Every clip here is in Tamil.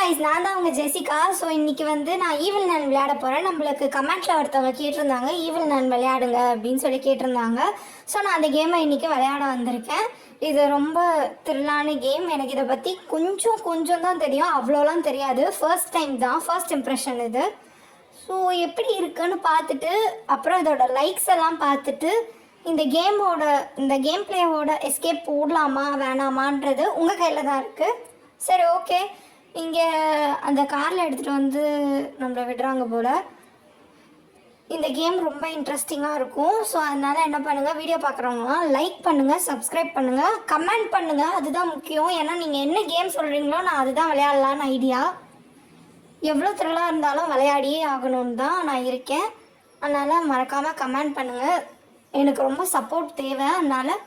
guys, நான் தான் உங்கள் ஜெசிகா. ஸோ இன்றைக்கி வந்து நான் ஈவில் நான் விளையாட போகிறேன். நம்மளுக்கு கமெண்ட்டில் ஒருத்தவங்க கேட்டிருந்தாங்க ஈவில் நான் விளையாடுங்க அப்படின்னு சொல்லி கேட்டிருந்தாங்க. ஸோ நான் அந்த கேமை இன்றைக்கி விளையாட வந்திருக்கேன். இது ரொம்ப த்ரில்லான கேம். எனக்கு இதை பற்றி கொஞ்சம் தான் தெரியும், அவ்வளோலாம் தெரியாது. ஃபர்ஸ்ட் டைம் தான், ஃபர்ஸ்ட் இம்ப்ரெஷன் இது. ஸோ எப்படி இருக்குன்னு பார்த்துட்டு அப்புறம் இதோட லைக்ஸ் எல்லாம் பார்த்துட்டு இந்த கேம் பிளேவோட எஸ்கேப் போடலாமா வேணாமான்றது உங்கள் கையில் தான் இருக்குது. சரி, ஓகே. இங்கே அந்த காரில் எடுத்துகிட்டு வந்து நம்மளை விடுறாங்க போல். இந்த கேம் ரொம்ப இன்ட்ரெஸ்டிங்காக இருக்கும். ஸோ அதனால் என்ன பண்ணுங்கள், வீடியோ பார்க்குறவங்களாம் லைக் பண்ணுங்கள், சப்ஸ்கிரைப் பண்ணுங்கள், கமெண்ட் பண்ணுங்கள். அதுதான் முக்கியம். ஏன்னா நீங்கள் என்ன கேம் சொல்கிறீங்களோ நான் அதுதான் விளையாடலான்னு ஐடியா. எவ்வளோ த்ரில்லாக இருந்தாலும் விளையாடியே ஆகணும்னு தான் நான் இருக்கேன். அதனால் மறக்காமல் கமெண்ட் பண்ணுங்கள். எனக்கு ரொம்ப சப்போர்ட் தேவை. அதனால்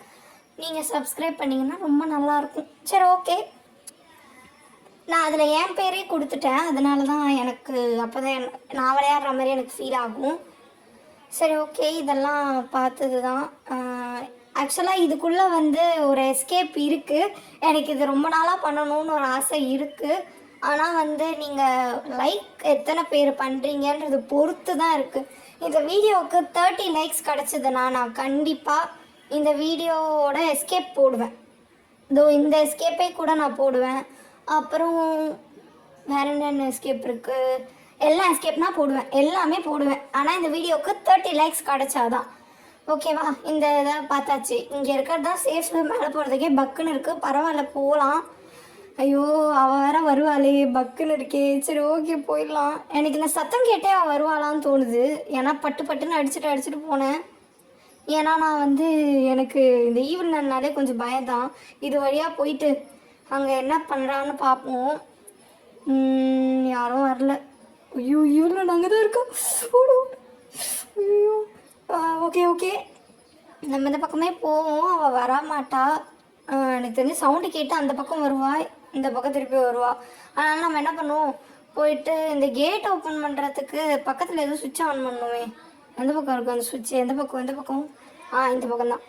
நீங்கள் சப்ஸ்கிரைப் பண்ணிங்கன்னா ரொம்ப நல்லாயிருக்கும். சரி, ஓகே. நான் அதில் என் பேரே கொடுத்துட்டேன். அதனால தான் எனக்கு அப்போ தான் நான் விளையாடுற மாதிரி எனக்கு ஃபீல் ஆகும். சரி, ஓகே. இதெல்லாம் பார்த்தது தான். ஆக்சுவலாக இதுக்குள்ளே வந்து ஒரு எஸ்கேப் இருக்குது. எனக்கு இது ரொம்ப நாளாக பண்ணணும்னு ஒரு ஆசை இருக்குது. ஆனால் வந்து நீங்கள் லைக் எத்தனை பேர் பண்ணுறீங்கன்றது பொறுத்து தான் இருக்குது. இந்த வீடியோவுக்கு 30 லைக்ஸ் கிடச்சிதுன்னா நான் கண்டிப்பாக இந்த வீடியோவோட எஸ்கேப் போடுவேன். இந்த எஸ்கேப்பே கூட நான் போடுவேன். அப்புறம் வேறு என்னென்ன எஸ்கேப் இருக்குது, எல்லா எஸ்கேப்னால் போடுவேன், எல்லாமே போடுவேன். ஆனால் இந்த வீடியோவுக்கு 30 லைக்ஸ் கிடச்சாதான். ஓகேவா? இந்த இதை பார்த்தாச்சு. இங்கே இருக்கிறது தான் சேஃப். மேலே போகிறதுக்கே பக்குன்னு இருக்குது. பரவாயில்ல, போகலாம். ஐயோ, அவள் வேற வருவாளே, பக்குன்னு இருக்கே. சரி, ஓகே, போயிடலாம். எனக்கு இந்த சத்தம் கேட்டே அவள் வருவாளான்னு தோணுது. ஏன்னா பட்டுன்னு அடிச்சுட்டு போனேன். ஏன்னா நான் வந்து எனக்கு இந்த ஈவினிங்னாலே கொஞ்சம் பயம்தான். இது வழியாக போயிட்டு அங்கே என்ன பண்ணுறான்னு பார்ப்போம். யாரும் வரல. ஐயோ, இவ்வளோ நாங்கள் தான் இருக்கோம். ஐயோ, ஓகே. நம்ம இந்த பக்கமே போவோம். அவள் வரமாட்டா. எனக்கு தெரிஞ்சு சவுண்டு கேட்டு அந்த பக்கம் வருவா, இந்த பக்கம் திருப்பி வருவா. அதனால் நம்ம என்ன பண்ணுவோம், போயிட்டு இந்த கேட் ஓப்பன் பண்ணுறதுக்கு பக்கத்தில் எதுவும் சுவிட்ச் ஆன் பண்ணுவோமே. எந்த பக்கம் இருக்கும் அந்த சுவிட்சு? எந்த பக்கம்? இந்த பக்கம் தான்.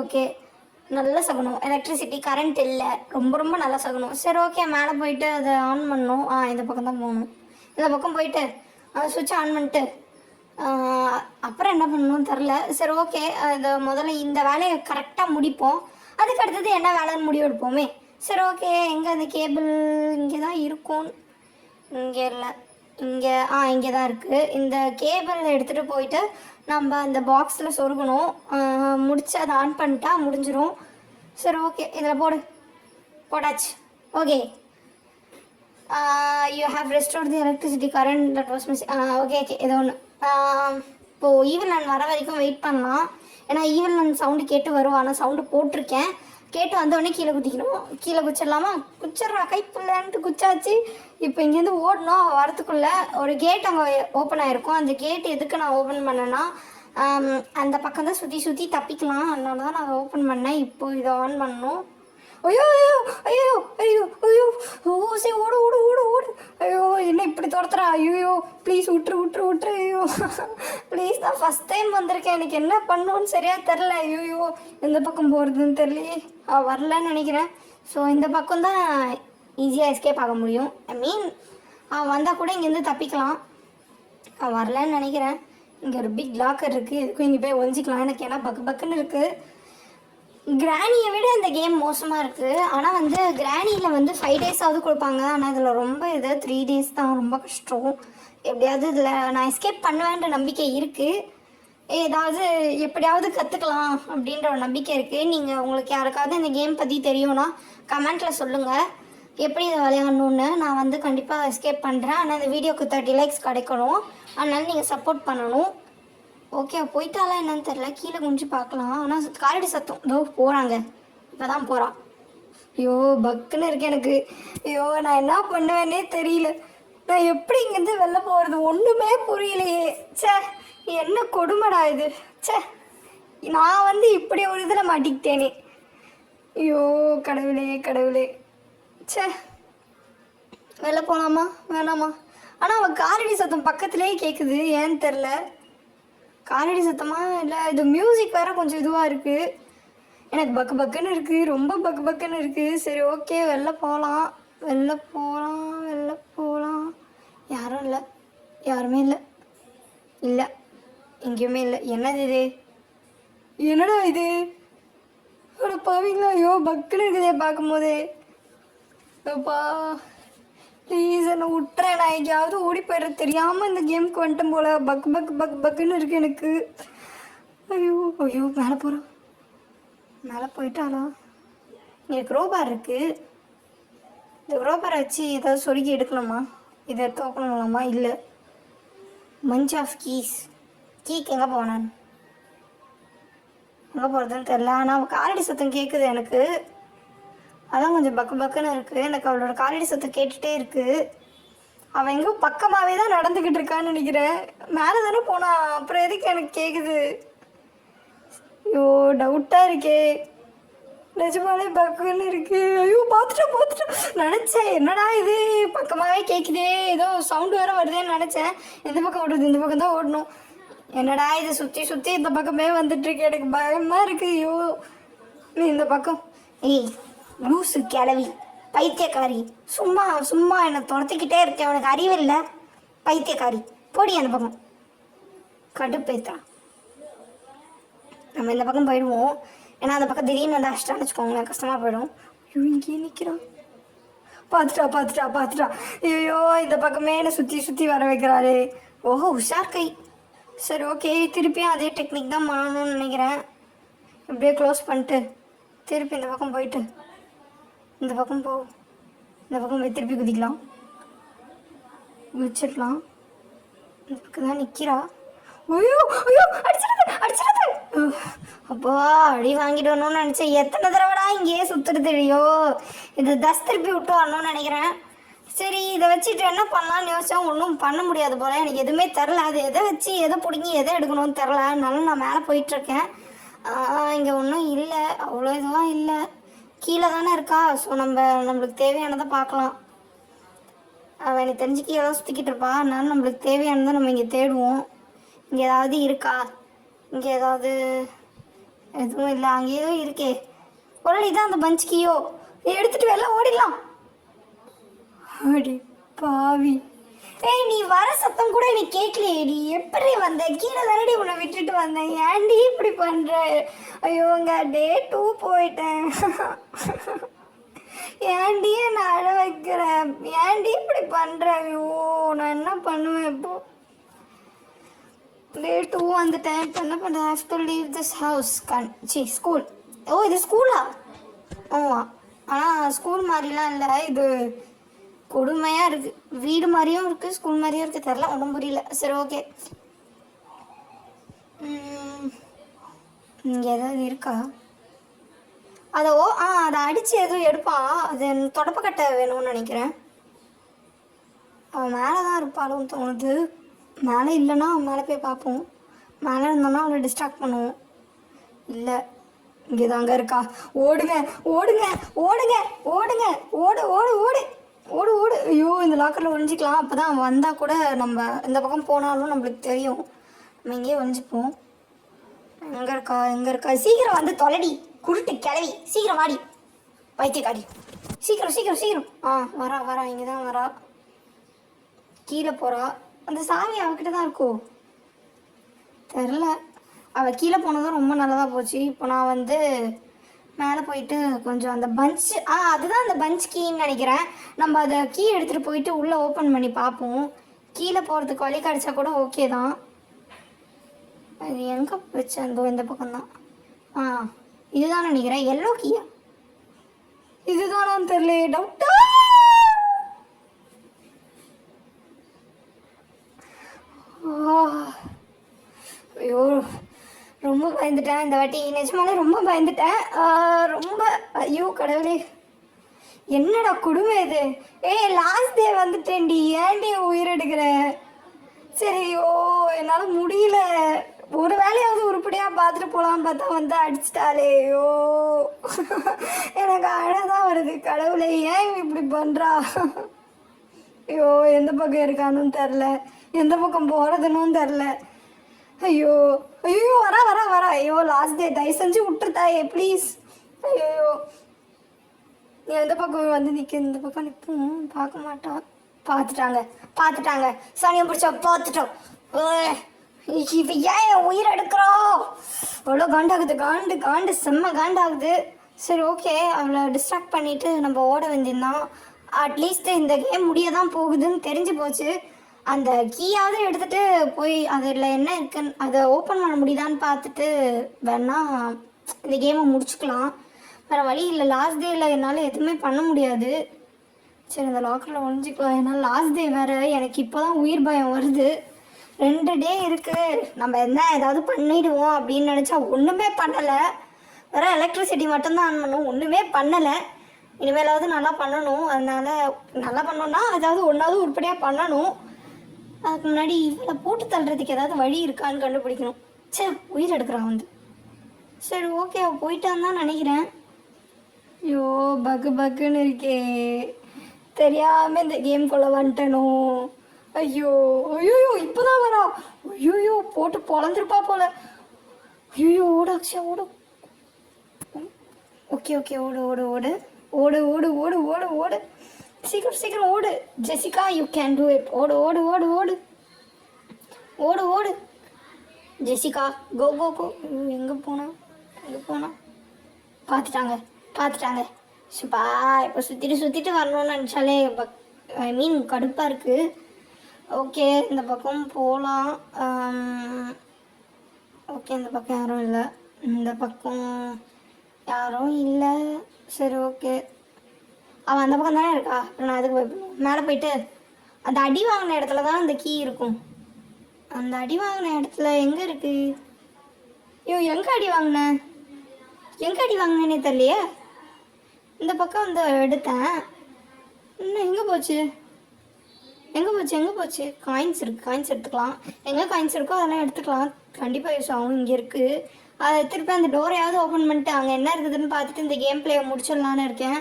ஓகே, நல்ல சகுனம். எலக்ட்ரிசிட்டி, கரண்ட் இல்லை. ரொம்ப நல்ல சகுனம். சரி, ஓகே. மேலே போயிட்டு அதை ஆன் பண்ணணும். இந்த பக்கம் தான் போகணும். இந்த பக்கம் போயிட்டு சுவிட்ச் ஆன் பண்ணிட்டு அப்புறம் என்ன பண்ணணும்னு தெரில. சரி, ஓகே. அதை முதல்ல இந்த வேலையை கரெக்டாக முடிப்போம். அதுக்கு அடுத்தது என்ன வேலைன்னு முடிவு எடுப்போமே. சரி, ஓகே. எங்கே அந்த கேபிள்? இங்கே தான் இருக்கும். இங்கே இல்லை, இங்கே தான் இருக்குது. இந்த கேபிள் எடுத்துகிட்டு போயிட்டு நம்ம அந்த பாக்ஸில் சொருகணும். முடிச்சு அதை ஆன் பண்ணிட்டா முடிஞ்சிடும். சரி, ஓகே. இதில் போடாச்சு. Okay. You have restored the electricity current that was miss. Okay. ஏதோ ஒன்று. இப்போது ஈவில் நான் வர வரைக்கும் வெயிட் பண்ணலாம். ஏன்னா ஈவில் நான் சவுண்டு கேட்டு வருவா. நான் சவுண்டு போட்டிருக்கேன். கேட்டு வந்தோடனே கீழே குதிக்கணும். கீழே குச்சிடலாமா? குச்சிட்றா, கைப்புள்ளன்ட்டு குச்சாச்சு. இப்போ இங்கேருந்து ஓடணும். அவள் வரத்துக்குள்ளே ஒரு கேட் அங்கே ஓப்பன் ஆகிருக்கும். அந்த கேட் எதுக்கு நான் ஓப்பன் பண்ணேன்னா, அந்த பக்கம் தான் சுற்றி தப்பிக்கலாம். அதனால தான் நான் ஓப்பன் பண்ணேன். இப்போ இதை ஆன் பண்ணணும். ஐயோ, சரி, ஓடு. ஐயோ, என்ன இப்படி துரத்துறா? ஐயோ, ப்ளீஸ் விட்டுரு. ஐயோ, ப்ளீஸ். நான் ஃபஸ்ட் டைம் வந்திருக்கேன். எனக்கு என்ன பண்ணணும்னு சரியாக தெரில. ஐயோ, எந்த பக்கம் போகிறதுன்னு தெரியலையே. வரலன்னு நினைக்கிறேன். ஸோ இந்த பக்கம் தான் ஈஸியாக எஸ்கேப் ஆக முடியும். வந்தால் கூட இங்கேருந்து தப்பிக்கலாம். வரலன்னு நினைக்கிறேன். இங்கே ஒரு பிக் லாக்கர் இருக்குது. எதுக்கும் இங்கே போய் ஒழிஞ்சிக்கலாம். எனக்கு ஏன்னா பக்குன்னு இருக்குது. கிராணியை விட இந்த கேம் மோசமாக இருக்குது. ஆனால் வந்து கிராணியில் வந்து 5 டேஸாவது கொடுப்பாங்க. ஆனால் இதில் ரொம்ப 3 டேஸ் தான். ரொம்ப கஷ்டம். எப்படியாவது இதில் நான் எஸ்கேப் பண்ணுவேன்ற நம்பிக்கை இருக்குது. எப்படியாவது கற்றுக்கலாம் அப்படின்ற ஒரு நம்பிக்கை இருக்குது. நீங்கள் உங்களுக்கு யாருக்காவது இந்த கேம் பற்றி தெரியும்னா கமெண்ட்டில் சொல்லுங்கள், எப்படி இதை விளையாடணுன்னு. நான் வந்து கண்டிப்பாக எஸ்கேப் பண்ணுறேன். ஆனால் இந்த வீடியோக்கு 30 லைக்ஸ் கிடைக்கணும். அதனால் நீங்கள் சப்போர்ட் பண்ணணும். ஓகே, போயிட்டாலாம் என்னன்னு தெரில. கீழே குஞ்சு பார்க்கலாம். ஆனால் காலடி சத்தம். போகிறாங்க. இப்போ தான் போகிறான். ஐயோ, பக்குன்னு இருக்கு எனக்கு. ஐயோ, நான் என்ன பண்ணுவேன்னே தெரியல. நான் எப்படி இங்கேருந்து வெளில போகிறது ஒன்றுமே புரியலையே. என்ன கொடுமைடா இது. நான் வந்து இப்படி ஒரு இதில் மாட்டிக்கிட்டேனே. ஐயோ, கடவுளே. வெளில போகலாமா வேணாமா? ஆனால் அவன் காலடி சத்தம் பக்கத்துலேயே கேட்குது. ஏன்னு தெரில. காலடி சத்தமாக இல்லை, இது மியூசிக் வேறு கொஞ்சம் இதுவாக இருக்குது. எனக்கு பக்குன்னு இருக்குது. ரொம்ப பக்குன்னு இருக்குது. சரி, ஓகே. வெளில போகலாம். வெளில போகலாம், வெளில போகலாம். யாரும் இல்லை, யாருமே இல்லை. இல்லை, எங்கேயுமே இல்லை. என்னது இது? என்னடா இது? அட பாவீங்களா, ஐயோ பக்குன்னு இருக்குதே பார்க்கும்போதே. அப்பா ப்ளீஸ் என்னை விட்டுறேன், நான் எங்கேயாவது ஓடி போய்டுறேன். தெரியாமல் இந்த கேமுக்கு வந்துட்டேன் போல். பக் பக் பக் பக்குன்னு இருக்குது எனக்கு. ஐயோ ஐயோ, மேலே போகிறோம். மேலே போயிட்டாலா? இங்கே க்ரோபார் இருக்குது. இந்த க்ரோபாரை வச்சு ஏதாவது சொருகி எடுக்கணுமா? இதை எடுத்து ஓப்பன் பண்ணலாமா? இல்லை. Manch of keys. கீக்கு எங்கே போனேன்? எங்கே போகிறதுன்னு தெரில. ஆனால் காலடி சத்தம் கேட்குது எனக்கு. அதான் கொஞ்சம் பக்கு பக்குன்னு இருக்குது. எனக்கு அவளோட காலடி சத்தம் கேட்டுகிட்டே இருக்குது. அவன் எங்கேயோ பக்கமாகவே தான் நடந்துக்கிட்டு இருக்கான்னு நினைக்கிறேன். மேலே தானே போனான், அப்புறம் எதுக்கு எனக்கு கேட்குது? ஐயோ டவுட்டாக இருக்கே. நிஜமாலே பக்குன்னு இருக்கு. ஐயோ பார்த்துட்டேன் நினச்சேன். என்னடா இது பக்கமாகவே கேட்குதே, ஏதோ சவுண்டு வேறு வருதேன்னு நினச்சேன். எந்த பக்கம் ஓடுறது? இந்த பக்கம் தான் ஓடணும். என்னடா இது சுற்றி இந்த பக்கமே வந்துட்டுருக்கு. எனக்கு பயமாக இருக்குது. ஐயோ நீ இந்த பக்கம். ஏய் லூசு கிளவி, பைத்தியக்காரி, சும்மா என்னை துரத்திக்கிட்டே இருக்கேன். அவனுக்கு அறிவில்லை, பைத்தியக்காரி. போடி அந்த பக்கம். கடுப்பேத்தான். நம்ம இந்த பக்கம் போயிடுவோம். ஏன்னா அந்த பக்கம் திடீர்னு வந்து அஷ்டான்னு வச்சுக்கோங்களேன், கஷ்டமாக போயிடும். ஐயோ இங்கேயே நிற்கிறான். பார்த்துட்டா. ஐயோ இந்த பக்கமே என்னை சுற்றி வர வைக்கிறாரு. ஓஹோ உஷார் கை. சரி ஓகே, திருப்பியும் அதே டெக்னிக் தான் பண்ணணும்னு நினைக்கிறேன். இப்படியே க்ளோஸ் பண்ணிட்டு திருப்பி இந்த பக்கம் போயிட்டு இந்த பக்கம் இந்த பக்கம் போய் திருப்பி குதிக்கலாம், குதிச்சிடலாம். இந்த பக்கம் தான் நிற்கிறா. ஐயோ அடிச்சிடாத. அப்போ அடி வாங்கிடணும்னு நினச்சேன். எத்தனை தடவைடா இங்கேயே சுற்றுறது? ஐயோ இது திருப்பி விட்டு வரணும்னு நினைக்கிறேன். சரி இதை வச்சுட்டு என்ன பண்ணலான்னு யோசிச்சேன். ஒன்றும் பண்ண முடியாது போல். எனக்கு எதுவுமே தெரில. அது எதை வச்சு எதை பிடிங்கி எதை எடுக்கணும்னு தெரில. அதனால நான் மேலே போயிட்டுருக்கேன். இங்கே ஒன்றும் இல்லை, அவ்வளோ இதுவாக இல்லை. கீழே தானே இருக்கா. ஸோ நம்மளுக்கு தேவையானதை பார்க்கலாம். அவன் எனக்கு தெரிஞ்சு கீழே தான் சுற்றிக்கிட்டு இருப்பா. அதனால நம்மளுக்கு தேவையானதை நம்ம இங்கே தேடுவோம். இங்கே ஏதாவது இருக்கா? இங்கே ஏதாவது எதுவும் இல்லை. அங்கே ஏதோ இருக்கே. ஒரே தான் அந்த பஞ்ச் கீயோ. எடுத்துகிட்டு வெளில ஓடிடலாம். அடி பாவி. ஏய் நீ வர சத்தம் கூட நீ கேட்கலையே. நீ எப்படி வந்த? கீழே தானடி உன்னை விட்டுட்டு வந்தேன். ஏன்டி இப்படி பண்ணுற? ஐயோங்க டே 2 போயிட்டேன். ஏன்டி நான் அழ வைக்கிறேன்? ஏன்டி இப்படி பண்ணுற? ஐயோ நான் என்ன பண்ணுவேன் இப்போ? டே 2 வந்துட்டேன். இப்போ என்ன பண்ணுறேன்? Have to leave this house. School. ஓ இது ஸ்கூலா? ஆமாம். ஆனால் ஸ்கூல் மாதிரிலாம் இல்லை. இது கொடுமையாக இருக்குது. வீடு மாதிரியும் இருக்குது, ஸ்கூல் மாதிரியும் இருக்குது. தெரில, ஒன்றும் புரியல. சரி ஓகே. இங்கே ஏதாவது இருக்கா? அதை அதை அடித்து எதுவும் எடுப்பான். அது தொடப்பக்கட்டை வேணும்னு நினைக்கிறேன். அவன் மேலே தான் இருப்பாளுன்னு தோணுது. மேலே இல்லைன்னா அவன் மேலே போய் பார்ப்போம். மேலே இருந்தோன்னா அவளை டிஸ்ட்ராக்ட் பண்ணுவோம். இல்லை இங்கே தாங்க இருக்கா. ஓடுங்க. ஓடு ஐயோ இந்த லாக்கரில் ஒழிஞ்சிக்கலாம். அப்போ தான் அவன் வந்தால் கூட நம்ம இந்த பக்கம் போனாலும் நம்மளுக்கு தெரியும். நம்ம இங்கேயே ஒழிஞ்சிப்போம். எங்கே இருக்கா? சீக்கிரம் வந்து தொலைடி குருட்டு கிளவி. சீக்கிரம் வாடி பைத்தியக்காரி. சீக்கிரம். வரா இங்கே தான் வரா. கீழே போகிறா. அந்த சாவி அவகிட்ட தான் இருக்கோ தெரில. அவள் கீழே போனதும் ரொம்ப நல்லதாக போச்சு. இப்போ நான் வந்து மேலே போயிட்டு கொஞ்சம் அந்த பஞ்ச் அதுதான் அந்த பஞ்ச் கீன்னு நினைக்கிறேன். நம்ம அதை கீ எடுத்துகிட்டு போயிட்டு உள்ளே ஓப்பன் பண்ணி பார்ப்போம். கீழே போகிறதுக்கு வழி கிடச்சா கூட ஓகே தான். அது எங்கே வச்சேன்? இந்த பக்கம்தான். இதுதான் நினைக்கிறேன். எல்லோ கீயா? இதுதானான்னு தெரியல. டவுட்டா? ஐயோ ரொம்ப பயந்துட்டேன் இந்த வாட்டி. நிஜமாலே ரொம்ப பயந்துட்டேன். ஐயோ கடவுளே, என்னடா கொடுமை இது? லாஸ்ட் டே வந்துட்டேன்டி. ஏன்டி உயிர் எடுக்கிற? சரி என்னால் முடியல. ஒரு வேலையாவது உருப்படியாக பார்த்துட்டு போகலான்னு பார்த்தா வந்து அடிச்சிட்டாலே. ஐயோ எனக்கு அழதான் வருது. கடவுளே ஏன் இப்படி பண்ணுறா? ஐயோ எந்த பக்கம் இருக்கான்னு தெரில, எந்த பக்கம் போகிறதுன்னு தெரில. ஐயோ வரா. ஐயோ லாஸ்ட் டே தயவு செஞ்சு விட்டுருத்தாயே ப்ளீஸ். ஐயோ நீ எந்த பக்கம் வந்து நிற்க, இந்த பக்கம் நிற்போம். பார்க்க மாட்டான். பார்த்துட்டாங்க. சனியை பிடிச்சா பார்த்துட்டோம். இவ ஏன் என் உயிர் எடுக்கிறோம்? அவ்வளோ காண்டாகுது செம்ம காண்டாகுது. சரி ஓகே, அவளை டிஸ்ட்ராக்ட் பண்ணிவிட்டு நம்ம ஓட வேண்டியதுதான். அட்லீஸ்ட் இந்த கேம் முடிய தான் போகுதுன்னு தெரிஞ்சு போச்சு. அந்த கீயாவது எடுத்துகிட்டு போய் அதில் என்ன இருக்குன்னு அதை ஓப்பன் பண்ண முடியுதான்னு பார்த்துட்டு வேணா இந்த கேமை முடிச்சுக்கலாம். வேறு வழி இல்லை, லாஸ்ட் டேயில் என்னால் எதுவுமே பண்ண முடியாது. சரி இந்த லாக்கரில் ஒழிஞ்சிக்கலாம். ஏன்னா லாஸ்ட் டே வேறு, எனக்கு இப்போ தான் உயிர் பயம் வருது. 2 டே இருக்குது, நம்ம ஏதாவது பண்ணிவிடுவோம் அப்படின்னு நினச்சா ஒன்றுமே பண்ணலை. வேறு எலக்ட்ரிசிட்டி மட்டும்தான் ஆன் பண்ணும், ஒன்றுமே பண்ணலை. இனிமேலாவது நல்லா பண்ணணும். அதனால் நல்லா பண்ணோன்னா ஏதாவது ஒன்றாவது உருப்படியாக பண்ணணும். அதுக்கு முன்னாடி இவளை போட்டு தள்ளுறதுக்கு ஏதாவது வழி இருக்கான்னு கண்டுபிடிக்கணும். சரி உயிர் எடுக்கிறான் வந்து. சரி ஓகே, அவள் போயிட்டான்னு தான் நினைக்கிறேன். ஐயோ பக்குன்னு இருக்கே, தெரியாமல் இந்த கேம்குள்ளே வந்துட்டனோ. ஐயோ இப்போ தான் வரா. ஐயோ போட்டு பொழந்துருப்பா போல. ஐயோ ஓடு அக்ஷயா ஓடு. ஓகே ஓடு சீக்கிரம் ஓடு Jessica, you can do it. ஓடு ஜெசிகா, கோ. எங்கே போனா பார்த்துட்டாங்க. சுப்பா இப்போ சுற்றிட்டு வரணும்னு நினச்சாலே கடுப்பாக இருக்குது. ஓகே இந்த பக்கம் போகலாம். ஓகே இந்த பக்கம் யாரும் இல்லை, இந்த பக்கம் யாரும் இல்லை. சரி ஓகே, அவன் அந்த பக்கம் தானே இருக்கா. அப்புறம் நான் அதுக்கு மேலே போயிட்டு அந்த அடி வாங்கின இடத்துல தான் அந்த கீ இருக்கும். அந்த அடி வாங்கின இடத்துல எங்கே இருக்குது? எங்கே அடி வாங்கினேனே தெரியலையே. இந்த பக்கம் வந்து எடுத்தேன், இன்னும் எங்கே போச்சு? காயின்ஸ் எடுத்துக்கலாம். எங்கே காயின்ஸ் இருக்கோ அதெல்லாம் எடுத்துக்கலாம், கண்டிப்பாக யூஸ் ஆகும். இங்கே இருக்குது, அதை திருப்பி அந்த டோரையாவது ஓப்பன் பண்ணிட்டு அங்கே என்ன இருக்குதுன்னு பார்த்துட்டு இந்த கேம் பிளேயை முடிச்சிடலான்னு இருக்கேன்.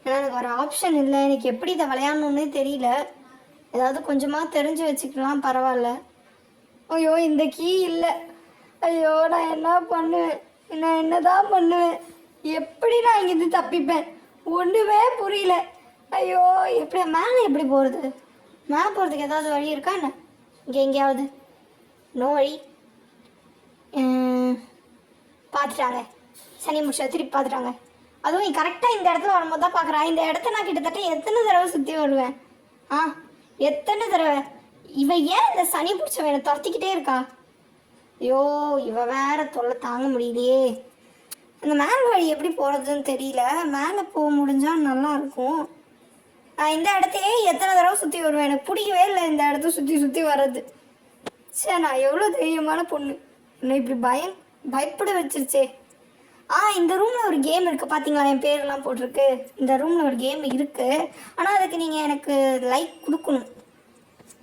ஏன்னா எனக்கு ஒரு ஆப்ஷன் இல்லை, எனக்கு எப்படி இதை விளையாடணுன்னே தெரியல. ஏதாவது கொஞ்சமாக தெரிஞ்சு வச்சுக்கலாம், பரவாயில்ல. ஐயோ இந்த கீ இல்லை. ஐயோ நான் என்னதான் பண்ணுவேன்? எப்படி நான் இங்கேருந்து தப்பிப்பேன்? ஒன்றுமே புரியல. ஐயோ மேலே எப்படி போகிறது? மேலே போகிறதுக்கு ஏதாவது வழி இருக்கா என்ன? இங்கே எங்கேயாவது நோ வழி. பார்த்துட்டாங்க, சனி முடிச்சா திருப்பி பார்த்துட்டாங்க. அதுவும் கரெக்டாக இந்த இடத்துல வரும்போது தான் பார்க்குறான். இந்த இடத்த நான் கிட்டத்தட்ட எத்தனை தடவை சுற்றி வருவேன்? எத்தனை தடவை? இவ ஏன் இந்த சனி பிடிச்சவனை துரத்திக்கிட்டே இருக்கா? ஐயோ இவ வேற தொல்லை தாங்க முடியலையே. அந்த மேலே வழி எப்படி போகிறதுன்னு தெரியல. மேலே போக முடிஞ்சால் நல்லாயிருக்கும். நான் இந்த இடத்தையே எத்தனை தடவை சுற்றி வருவேன், எனக்கு பிடிக்கவே இல்லை இந்த இடத்த சுற்றி வர்றது. சரி நான் எவ்வளோ தைரியமான பொண்ணு, என்னை இப்படி பயப்பட வச்சிருச்சே. இந்த ரூமில் ஒரு கேம் இருக்குது பார்த்தீங்களா, என் பேரெல்லாம் போட்டிருக்கு. இந்த ரூமில் ஒரு கேம் இருக்குது, ஆனால் அதுக்கு நீங்கள் எனக்கு லைக் கொடுக்கணும்.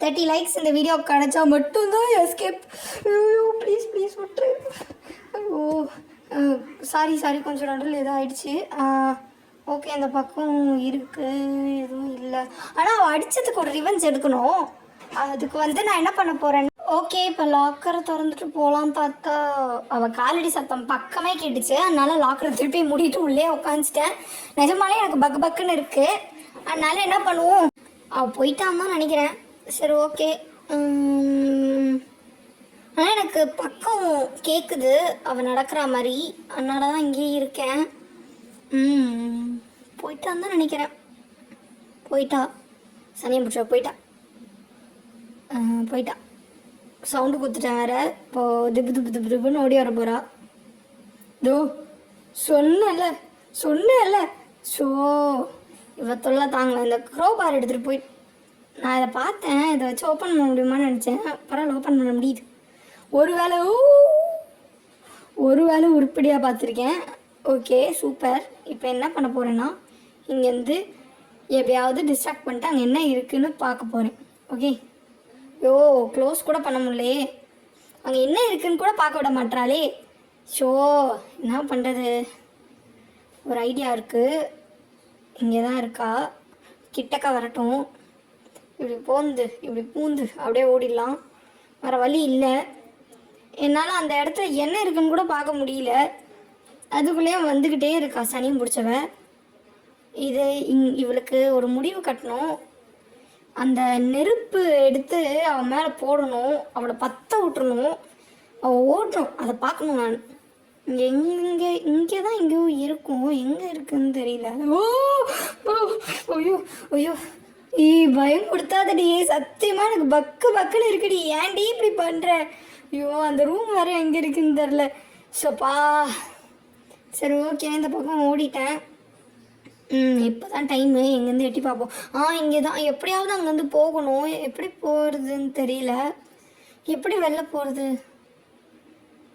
30 லைக்ஸ் இந்த வீடியோ கிடச்சா மட்டும்தான் எஸ்கேப். ஐயோ ப்ளீஸ் விட்டுரு. ஐயோ சாரி கொஞ்சம் நடுவில் எதாவது ஆயிடுச்சு. ஓகே இந்த பக்கம் இருக்குது, எதுவும் இல்லை. ஆனால் அவள் அடித்ததுக்கு ஒரு ரிவெஞ்ச் எடுக்கணும். அதுக்கு வந்து நான் என்ன பண்ண போகிறேன்? ஓகே இப்போ லாக்கரை திறந்துட்டு போகலாம் பார்த்தா அவள் காலடி சத்தம் பக்கமே கேட்டுச்சு. அதனால லாக்கரை திருப்பி மூடிட்டு உள்ளே உட்காந்துட்டேன். நிஜமாலே எனக்கு பக்குன்னு இருக்குது. அதனால என்ன பண்ணுவோம், அவள் போயிட்டான்னு தான் நினைக்கிறேன். சரி ஓகே. ஆனால் எனக்கு பக்கம் கேட்குது அவள் நடக்கிற மாதிரி, அதனால தான் இங்கேயே இருக்கேன். போயிட்டான்னு தான் நினைக்கிறேன். போயிட்டா சனியை பிடிச்சா போயிட்டா. சவுண்டு கொடுத்துட்டேன் வேறு. இப்போது திப்புன்னு ஓடி வர போகிறா. தோ சொன்னேன்ல ஸோ இவ தொல்லை தாங்கலாம். இந்த க்ரோபார் எடுத்துகிட்டு போய் நான் இதை பார்த்தேன், இதை வச்சு ஓப்பன் பண்ண முடியுமான்னு நினச்சேன். பரவாயில்ல ஓப்பன் பண்ண முடியுது. ஒரு வேளை உருப்படியாக பார்த்துருக்கேன். Okay super. இப்போ என்ன பண்ண போகிறேன்னா இங்கேருந்து எப்படியாவது டிஸ்ட்ராக்ட் பண்ணிட்டு அங்கே என்ன இருக்குதுன்னு பார்க்க போகிறேன். ஓகே க்ளோஸ் கூட பண்ண முடியலையே, அங்கே என்ன இருக்குதுன்னு கூட பார்க்க விட மாட்டாளே. ஷோ என்ன பண்ணுறது? ஒரு ஐடியா இருக்குது. இங்கே தான் இருக்கா, கிட்டக்கா வரட்டும். இப்படி பூந்து அப்படியே ஓடிடலாம். வேறு வழி இல்லை. என்னால் அந்த இடத்துல என்ன இருக்குன்னு கூட பார்க்க முடியல. அதுக்குள்ளேயே வந்துக்கிட்டே இருக்கா சனியும் பிடிச்சவன். இது இவளுக்கு ஒரு முடிவு கட்டணும். அந்த நெருப்பு எடுத்து அவன் மேலே போடணும், அவளை பற்ற விட்டுறணும், அவள் ஓடணும், அதை பார்க்கணும். நான் இங்கே தான் எங்கேயோ இருக்கும், எங்கே இருக்குன்னு தெரியல. ஐயோ ஐயோ பயம் கொடுத்தாதடி, சத்தியமாக எனக்கு பக்குன்னு இருக்குடி, ஏன்டி இப்படி பண்ணுற? ஐயோ அந்த ரூம் வேறு எங்கே இருக்குன்னு தெரில. ஸோப்பா சரி ஓகே, இந்த பக்கம் ஓடிட்டேன். இப்போ தான் டைமு, எங்கேருந்து எட்டி பார்ப்போம். இங்கே தான் எப்படியாவது அங்கேருந்து போகணும். எப்படி போகிறதுன்னு தெரியல, எப்படி வெளில போகிறது,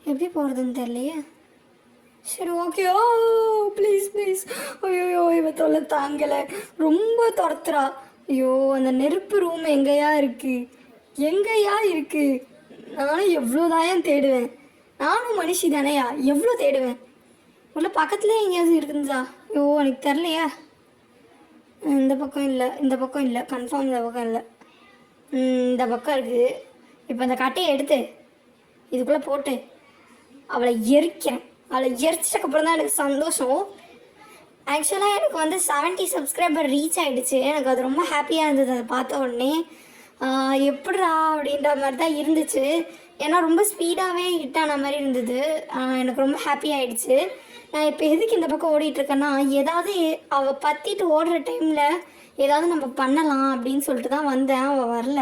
எப்படி போகிறதுன்னு தெரியலையே. சரி ஓகே. ப்ளீஸ் ஐயோ இவ தொல்லை தாங்கலை, ரொம்ப துரத்துறா. ஐயோ அந்த நெருப்பு ரூம் எங்கேயா இருக்குது? நானும் எவ்வளோதான் தேடுவேன், நானும் மனுஷி தானேயா, எவ்வளோ தேடுவேன். உள்ள பக்கத்துலேயே எங்கேயாவது இருக்குதுதா? ஐயோ எனக்கு தெரிலையா. இந்த பக்கம் இல்லை, கன்ஃபார்ம் இந்த பக்கம் இல்லை. இந்த பக்கம் இருக்குது. இப்போ அந்த கட்டையை எடுத்து இதுக்குள்ளே போட்டு அவளை எரிச்சதுக்கப்புறம் தான் எனக்கு சந்தோஷம். ஆக்சுவலாக எனக்கு வந்து 70 சப்ஸ்கிரைபர் ரீச் ஆகிடுச்சு. எனக்கு அது ரொம்ப ஹாப்பியாக இருந்தது. அதை பார்த்த உடனே எப்படிரா அப்படின்ற மாதிரி தான் இருந்துச்சு. ஏன்னா ரொம்ப ஸ்பீடாகவே ஹிட் ஆன மாதிரி இருந்தது. எனக்கு ரொம்ப ஹாப்பி ஆகிடுச்சு. நான் இப்போ எதுக்கு இந்த பக்கம் ஓடிட்டுருக்கேன்னா, ஏதாவது அவள் பற்றிட்டு ஓடுற டைமில் ஏதாவது நம்ம பண்ணலாம் அப்படின்னு சொல்லிட்டு தான் வந்தேன். அவள் வரல,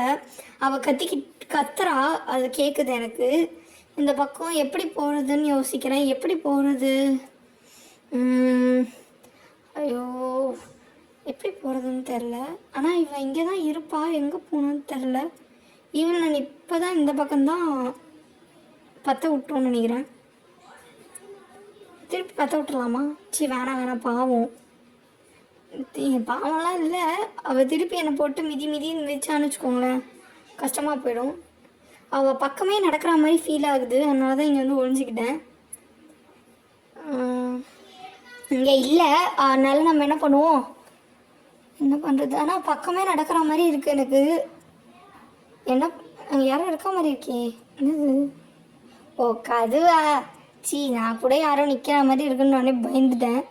அவள் கத்துறா, அது கேட்குது எனக்கு. இந்த பக்கம் எப்படி போகிறதுன்னு யோசிக்கிறேன். எப்படி போகிறது? ஐயோ எப்படி போகிறதுன்னு தெரில. ஆனால் இவன் இங்கே தான் இருப்பா, எங்கே போகணுன்னு தெரில. ஈவன் நான் இப்போ தான் இந்த பக்கம்தான் பற்ற விட்டோன்னு நினைக்கிறேன். திருப்பி பற்ற விட்டுலாமா? வேணாம் பாவம். பாவம்லாம் இல்லை, அவள் திருப்பி என்னை போட்டு மிதின்னு வச்சான்னு வச்சுக்கோங்களேன், கஷ்டமாக போயிடும். அவள் பக்கமே நடக்கிற மாதிரி ஃபீல் ஆகுது. அதனால தான் இங்கே வந்து ஒழிஞ்சிக்கிட்டேன். இங்கே இல்லை, அதனால நம்ம என்ன பண்ணுறது? ஆனால் பக்கமே நடக்கிற மாதிரி இருக்குது எனக்கு. அங்கே யாரும் இருக்க மாதிரி இருக்கே, என்னது? ஓ கதுவா? நான் கூட யாரும் நிற்கிற மாதிரி இருக்குன்னு உடனே பயந்துட்டேன்.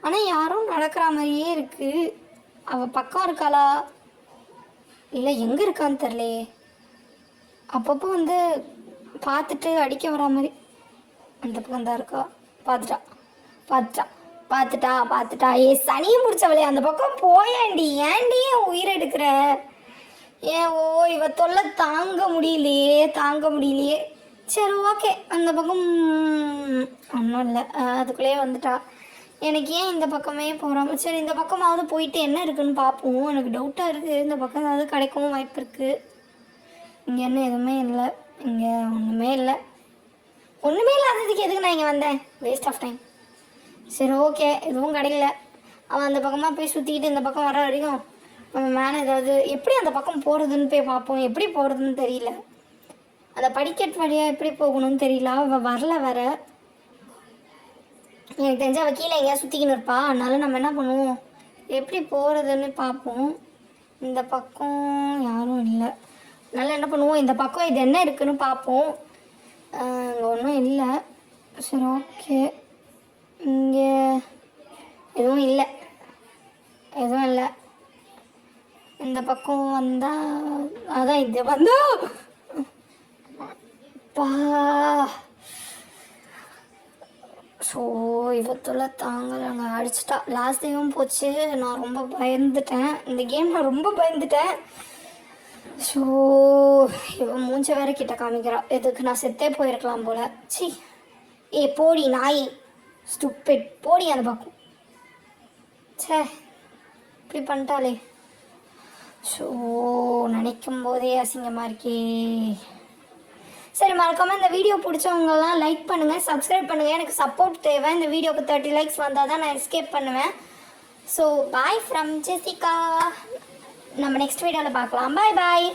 ஆனால் யாரும் நடக்கிற மாதிரியே இருக்குது. அவள் பக்கம் இருக்காளா இல்லை எங்கே இருக்கான்னு தெரிலையே. அப்பப்போ வந்து பார்த்துட்டு அடிக்க வரா மாதிரி. அந்த பக்கம் தான் இருக்கா. பார்த்துட்டா. சனியை முடிச்சவளே, அந்த பக்கம் போயாண்டி, ஏன்டி என் உயிரை எடுக்கிற? இவ தொல்லை தாங்க முடியலையே. சரி ஓகே, அந்த பக்கம் ஒன்றும் இல்லை, அதுக்குள்ளேயே வந்துட்டா. எனக்கு ஏன் இந்த பக்கமே போகிறாம? சரி இந்த பக்கமாவது போயிட்டு என்ன இருக்குன்னு பார்ப்போம். எனக்கு டவுட்டாக இருக்குது, இந்த பக்கம் ஏதாவது கிடைக்கவும் வாய்ப்பு இருக்குது. இங்கே என்ன எதுவுமே இல்லை, இங்கே ஒன்றுமே இல்லாததுக்கு எதுக்கு நான் இங்கே வந்தேன்? Waste of time. சரி ஓகே, எதுவும் கிடைக்கல. அவன் அந்த பக்கமாக போய் சுற்றிக்கிட்டு இந்த பக்கம் வர வரைக்கும் அவன் மேலே ஏதாவது எப்படி அந்த பக்கம் போகிறதுன்னு போய் பார்ப்போம். எப்படி போகிறதுன்னு தெரியல, அந்த படிக்கட்டு வழியாக எப்படி போகணும்னு தெரியல. அவள் வரல வர, எனக்கு தெரிஞ்சு அவள் கீழே எங்கேயா சுற்றிக்கின்னு இருப்பா. அதனால நம்ம என்ன பண்ணுவோம், எப்படி போகிறதுன்னு பார்ப்போம். இந்த பக்கம் யாரும் இல்லை, அதனால் என்ன பண்ணுவோம், இந்த பக்கம் இது என்ன இருக்குதுன்னு பார்ப்போம். இங்கே ஒன்றும் இல்லை. சரி ஓகே, இங்கே எதுவும் இல்லை. இந்த பக்கம் வந்தால் அதான் இது வந்தா பா. ஸோ இவத்துல தாங்கலைங்க, அடிச்சிட்டா. லாஸ்ட் டைமும் போச்சு, நான் ரொம்ப பயந்துட்டேன். இந்த கேம் நான் ரொம்ப பயந்துட்டேன். ஸோ இவன் மூஞ்ச வேற கிட்ட காமிக்கிறா. எதுக்கு நான் செத்தே போயிருக்கலாம் போல. போடி நாய், ஸ்டூபிட், போடி அந்த பக்கம். இப்படி பண்ணிட்டாலே. ஸோ நினைக்கும் போதே அசிங்கமாக இருக்கே. சரி, மறக்காமல் இந்த வீடியோ பிடிச்சவங்கலாம் லைக் பண்ணுங்கள், சப்ஸ்கிரைப் பண்ணுங்கள். எனக்கு சப்போர்ட் தேவை. இந்த வீடியோக்கு 30 லைக்ஸ் வந்தால் தான் நான் எஸ்கேப் பண்ணுவேன். So bye from Jessica. நம்ம நெக்ஸ்ட் வீடியோவில் பார்க்கலாம். பாய்.